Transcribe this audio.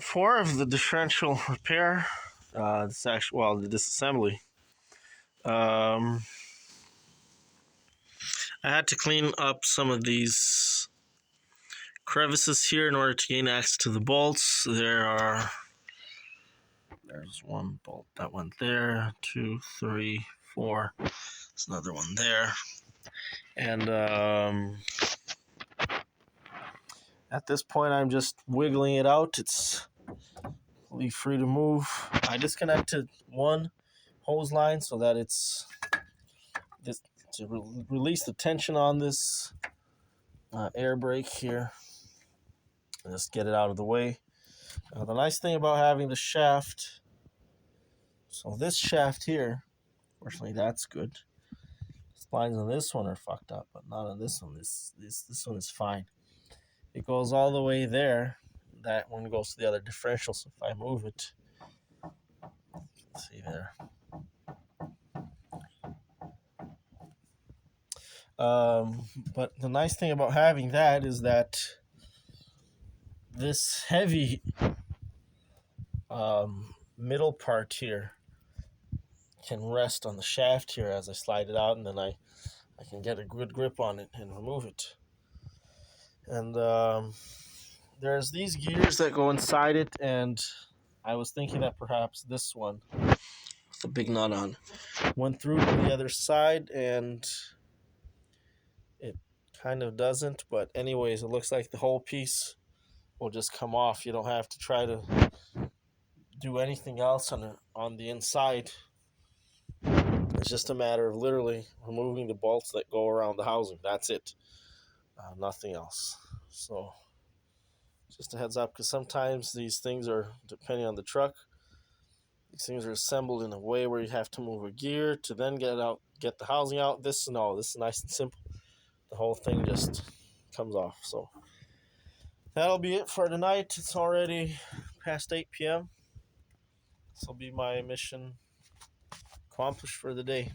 4 of the differential repair. This actually, well, the disassembly. Um, I had to clean up some of these crevices here in order to gain access to the bolts. There's one bolt that went there, 2, 3, 4. There's another one there, and at this point, I'm just wiggling it out. It's fully free to move. I disconnected one hose line so that it's this to release the tension on this air brake here. Just get it out of the way. The nice thing about having the shaft, so this shaft here, fortunately that's good. Lines on this one are fucked up, but not on this one. This one is fine. It goes all the way there. That one goes to the other differential. So if I move it, see there. But the nice thing about having that is that this heavy middle part here can rest on the shaft here as I slide it out, and then I can get a good grip on it and remove it. And there's these gears that go inside it, and I was thinking that perhaps this one, with the big nut on, went through to the other side, and it kind of doesn't. But anyways, it looks like the whole piece will just come off. You don't have to try to do anything else on the inside. It's just a matter of literally removing the bolts that go around the housing. That's it. Nothing else. So just a heads up, because sometimes these things are, depending on the truck, these things are assembled in a way where you have to move a gear to then get the housing out. This is nice and simple. The whole thing just comes off. So that'll be it for tonight. It's already past 8 p.m. This will be my mission accomplished for the day.